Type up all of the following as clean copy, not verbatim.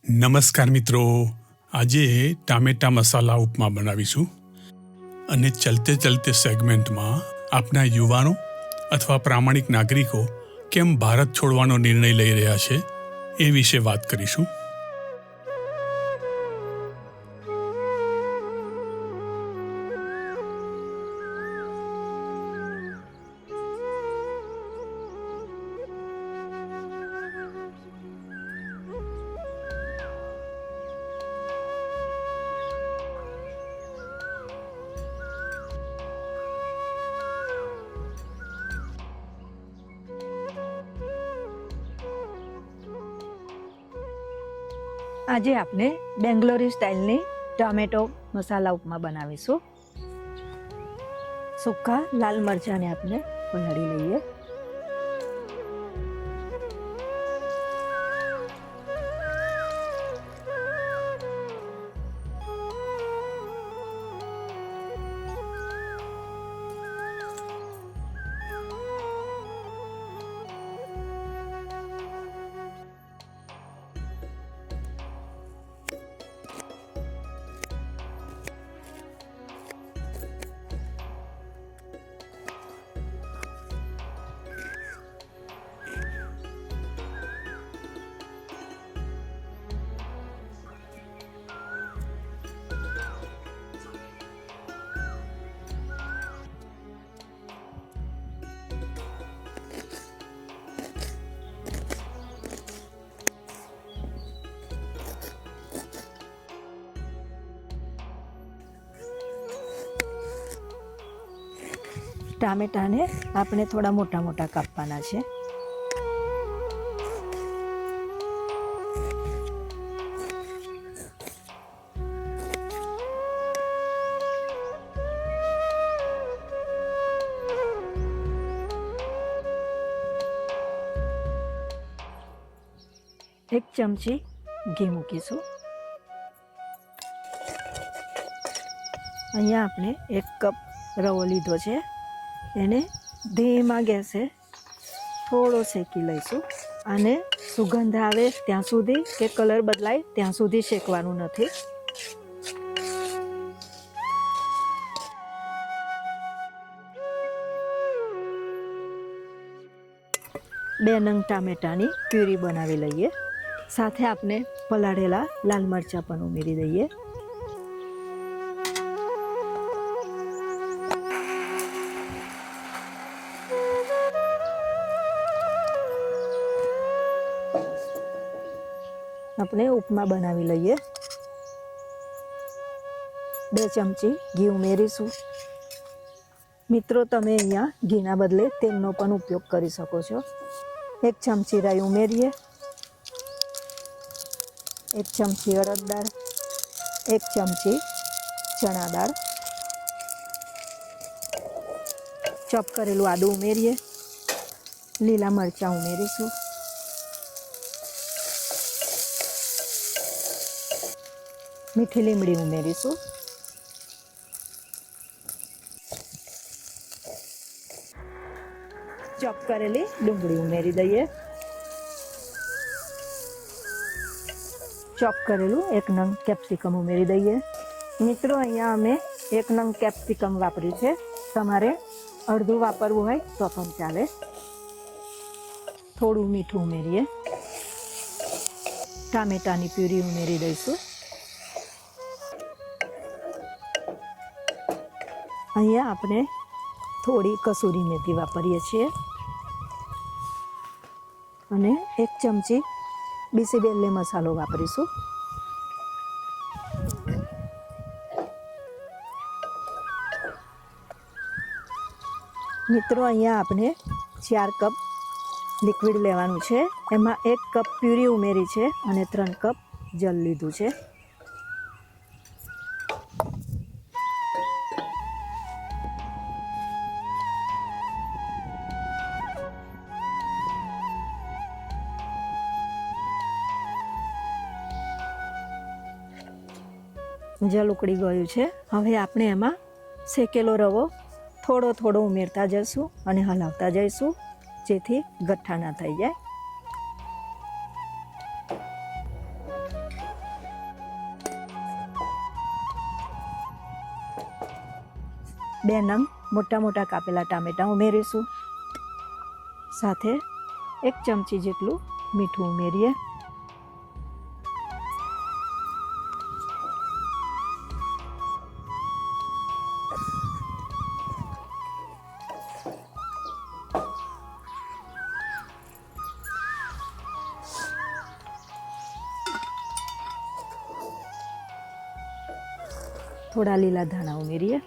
નમસ્કાર મિત્રો, આજે ટામેટા મસાલા ઉપમા બનાવીશું અને ચલતે ચલતે સેગમેન્ટમાં આપણા યુવાનો અથવા પ્રામાણિક નાગરિકો કેમ ભારત છોડવાનો નિર્ણય લઈ રહ્યા છે એ વિશે વાત કરીશું. આજે આપણે બેંગ્લોરી સ્ટાઇલની ટોમેટો મસાલા ઉપમા બનાવીશું. સૂકા લાલ મરચાંને આપણે પલાળી લઈએ. ટામેટાને આપણે થોડા મોટા મોટા કાપવાના છે. એક ચમચી ઘી મૂકીશું. અહીંયા આપણે 1 કપ રવો લીધો છે. એને ધીમા ગેસે થોડો શેકી લઈશું. અને સુગંધ આવે ત્યાં સુધી કે કલર બદલાય ત્યાં સુધી શેકવાનું નથી. બે નંગ ટામેટાની પ્યુરી બનાવી લઈએ. સાથે આપણે પલાળેલા લાલ મરચાં પણ ઉમેરી દઈએ. આપણે ઉપમા બનાવી લઈએ. 2 ચમચી ઘી ઉમેરીશું. મિત્રો, તમે અહીંયા ઘીના બદલે તેલનો પણ ઉપયોગ કરી શકો છો. 1 ચમચી રાઈ ઉમેરીએ. 1 ચમચી અડદ દાળ, 1 ચમચી ચણા દાળ, ચોપ કરેલું આદું ઉમેરીએ. લીલા મરચાં ઉમેરીશું. મીઠી લીમડી ઉમેરીશું. ચોપ કરેલી ડુંગળી ઉમેરી દઈએ. ચોપ કરેલું 1 નંગ કેપ્સિકમ ઉમેરી દઈએ. મિત્રો, અહીંયા અમે 1 નંગ કેપ્સિકમ વાપર્યું છે. તમારે અડધું વાપરવું હોય તો પણ ચાલે. થોડું મીઠું ઉમેરીએ. ટામેટાની પ્યુરી ઉમેરી દઈશું. અહીંયા આપણે થોડી કસૂરી મેથી વાપરીએ છીએ. અને 1 ચમચી બીસીબેલે મસાલો વાપરીશું. મિત્રો, અહીંયા આપણે 4 કપ લિક્વિડ લેવાનું છે. એમાં 1 કપ પ્યુરી ઉમેરી છે અને 3 કપ જલ લીધું છે. જલ ઉકળી ગયું છે. હવે આપણે એમાં શેકેલો રવો થોડો થોડો ઉમેરતા જઈશું અને હલાવતા જઈશું, જેથી ગઠ્ઠા ના થઈ જાય. 2 નંગ મોટા મોટા કાપેલા ટામેટાં ઉમેરીશું. સાથે 1 ચમચી જેટલું મીઠું ઉમેરીએ. થોડા લીલા ધાણા ઉમેરીએ.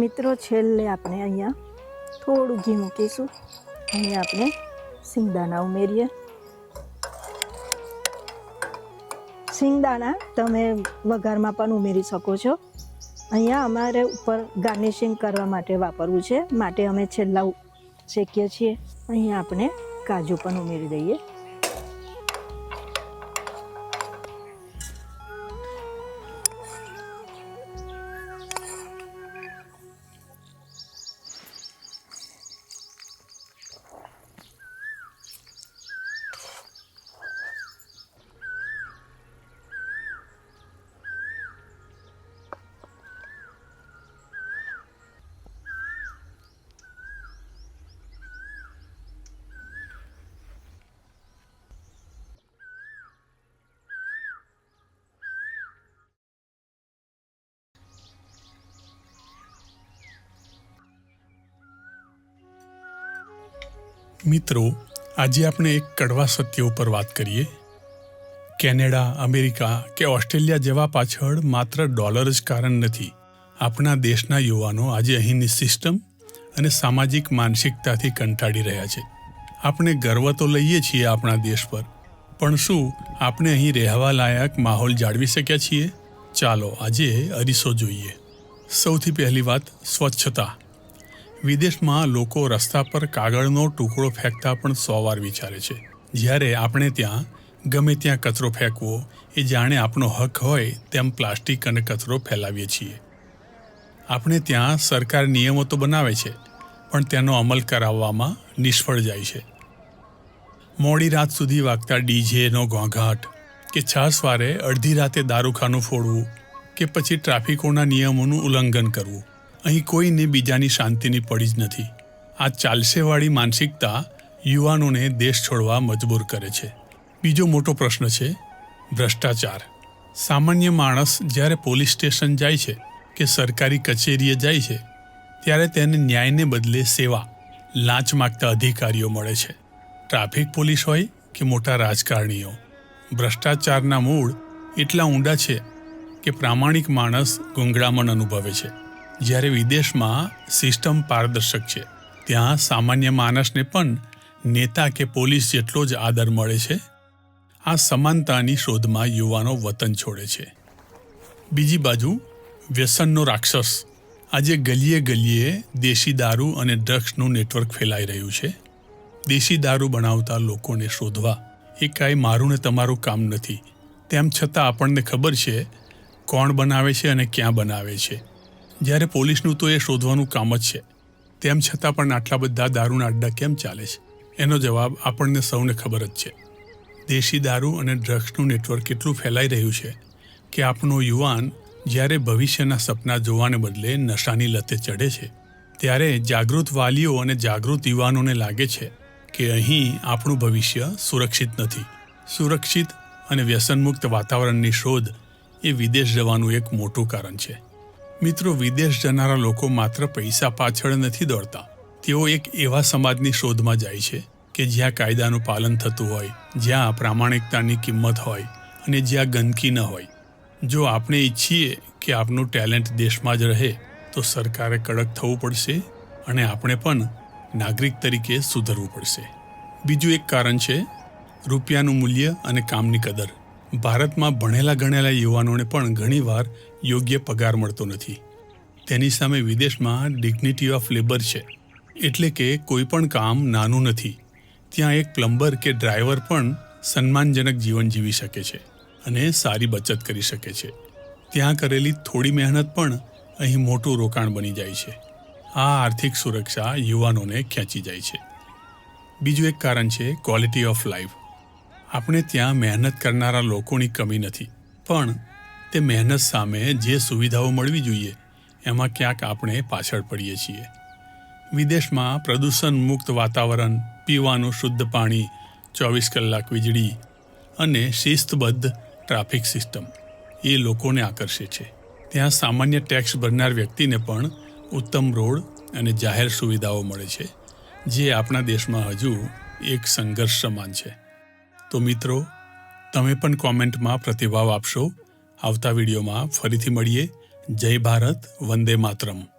મિત્રો, છેલ્લે આપણે અહીંયા થોડું ઘી મૂકીશું. અહીંયા આપણે સિંગદાણા ઉમેરીએ. સિંગદાણા તમે વઘારમાં પણ ઉમેરી શકો છો. અહીંયા અમારે ઉપર ગાર્નિશિંગ કરવા માટે વાપરવું છે, માટે અમે છેલ્લા શેકીએ છીએ. અહીંયા આપણે કાજુ પણ ઉમેરી દઈએ. મિત્રો, આજે આપણે એક કડવા સત્ય ઉપર વાત કરીએ. કેનેડા, અમેરિકા કે ઓસ્ટ્રેલિયા જેવા પાછળ માત્ર ડોલર જ કારણ નથી. આપણા દેશના યુવાનો આજે અહીંની સિસ્ટમ અને સામાજિક માનસિકતાથી કંટાળી રહ્યા છે. આપણે ગર્વ તો લઈએ છીએ આપણા દેશ પર, પણ શું આપણે અહીં રહેવા લાયક માહોલ જાળવી શક્યા છીએ? ચાલો આજે અરીસો જોઈએ. સૌથી પહેલી વાત, સ્વચ્છતા. વિદેશમાં લોકો રસ્તા પર કાગળનો ટુકડો ફેંકતા પણ 100 વાર વિચારે છે, જ્યારે આપણે ત્યાં ગમે ત્યાં કચરો ફેંકવો એ જાણે આપણો હક હોય તેમ પ્લાસ્ટિક અને કચરો ફેલાવીએ છીએ. આપણે ત્યાં સરકાર નિયમો તો બનાવે છે, પણ તેનો અમલ કરાવવામાં નિષ્ફળ જાય છે. મોડી રાત સુધી વાગતા ડીજેનો ઘોંઘાટ, કે છાસવારે અડધી રાતે દારૂખાનું ફોડવું, કે પછી ટ્રાફિકોના નિયમોનું ઉલ્લંઘન કરવું, અહીં કોઈને બીજાની શાંતિની પડી જ નથી. આ ચાલશેવાળી માનસિકતા યુવાનોને દેશ છોડવા મજબૂર કરે છે. બીજો મોટો પ્રશ્ન છે ભ્રષ્ટાચાર. સામાન્ય માણસ જ્યારે પોલીસ સ્ટેશન જાય છે કે સરકારી કચેરીએ જાય છે, ત્યારે તેને ન્યાયને બદલે સેવા, લાંચ માગતા અધિકારીઓ મળે છે. ટ્રાફિક પોલીસ હોય કે મોટા રાજકારણીઓ, ભ્રષ્ટાચારના મૂળ એટલા ઊંડા છે કે પ્રામાણિક માણસ ગૂંગળામણ અનુભવે છે. જ્યારે વિદેશમાં સિસ્ટમ પારદર્શક છે, ત્યાં સામાન્ય માણસને પણ નેતા કે પોલીસ જેટલો જ આદર મળે છે. આ સમાનતાની શોધમાં યુવાનો વતન છોડે છે. બીજી બાજુ, વ્યસનનો રાક્ષસ. આજે ગલીએ ગલીએ દેશી દારૂ અને ડ્રગ્સનું નેટવર્ક ફેલાઈ રહ્યું છે. દેશી દારૂ બનાવતા લોકોને શોધવા એ કાંઈ મારું ને તમારું કામ નથી. તેમ છતાં આપણને ખબર છે કોણ બનાવે છે અને ક્યાં બનાવે છે. જ્યારે પોલીસનું તો એ શોધવાનું કામ જ છે, તેમ છતાં પણ આટલા બધા દારૂના અડ્ડા કેમ ચાલે છે? એનો જવાબ આપણને સૌને ખબર જ છે. દેશી દારૂ અને ડ્રગ્સનું નેટવર્ક એટલું ફેલાઈ રહ્યું છે કે આપણો યુવાન જ્યારે ભવિષ્યના સપના જોવાને બદલે નશાની લતે ચડે છે, ત્યારે જાગૃત વાલીઓ અને જાગૃત યુવાનોને લાગે છે કે અહીં આપણું ભવિષ્ય સુરક્ષિત નથી. સુરક્ષિત અને વ્યસનમુક્ત વાતાવરણની શોધ એ વિદેશ જવાનું એક મોટું કારણ છે. મિત્રો, વિદેશ જનારા લોકો માત્ર પૈસા પાછળ નથી દોડતા. તેઓ એક એવા સમાજની શોધમાં જાય છે કે જ્યાં કાયદાનું પાલન થતું હોય, જ્યાં પ્રામાણિકતાની કિંમત હોય અને જ્યાં ગંદકી ન હોય. જો આપણે ઈચ્છીએ કે આપણું ટેલેન્ટ દેશમાં જ રહે, તો સરકારે કડક થવું પડશે અને આપણે પણ નાગરિક તરીકે સુધરવું પડશે. બીજું એક કારણ છે રૂપિયાનું મૂલ્ય અને કામની કદર. ભારતમાં ભણેલા ગણેલા યુવાનોને પણ ઘણીવાર યોગ્ય પગાર મળતો નથી. તેની સામે વિદેશમાં ડિગ્નિટી ઓફ લેબર છે, એટલે કે કોઈ પણ કામ નાનું નથી. ત્યાં એક પ્લમ્બર કે ડ્રાઈવર પણ સન્માનજનક જીવન જીવી શકે છે અને સારી બચત કરી શકે છે. ત્યાં કરેલી થોડી મહેનત પણ અહીં મોટું રોકાણ બની જાય છે. આ આર્થિક સુરક્ષા યુવાનોને ખેંચી જાય છે. બીજું એક કારણ છે ક્વોલિટી ઓફ લાઈફ. આપણે ત્યાં મહેનત કરનારા લોકોની કમી નથી, પણ તે મહેનત સામે જે સુવિધાઓ મળવી જોઈએ એમાં ક્યાંક આપણે પાછળ પડીએ છીએ. વિદેશમાં પ્રદૂષણ મુક્ત વાતાવરણ, પીવાનું શુદ્ધ પાણી, 24 કલાક વીજળી અને શિસ્તબદ્ધ ટ્રાફિક સિસ્ટમ એ લોકોને આકર્ષે છે. ત્યાં સામાન્ય ટેક્સ ભરનાર વ્યક્તિને પણ ઉત્તમ રોડ અને જાહેર સુવિધાઓ મળે છે, જે આપણા દેશમાં હજુ એક સંઘર્ષ સમાન છે. તો મિત્રો, તમે પણ કોમેન્ટમાં પ્રતિભાવ આપશો. આવતા વિડીયોમાં ફરીથી મળીએ. જય ભારત, વંદે માતરમ.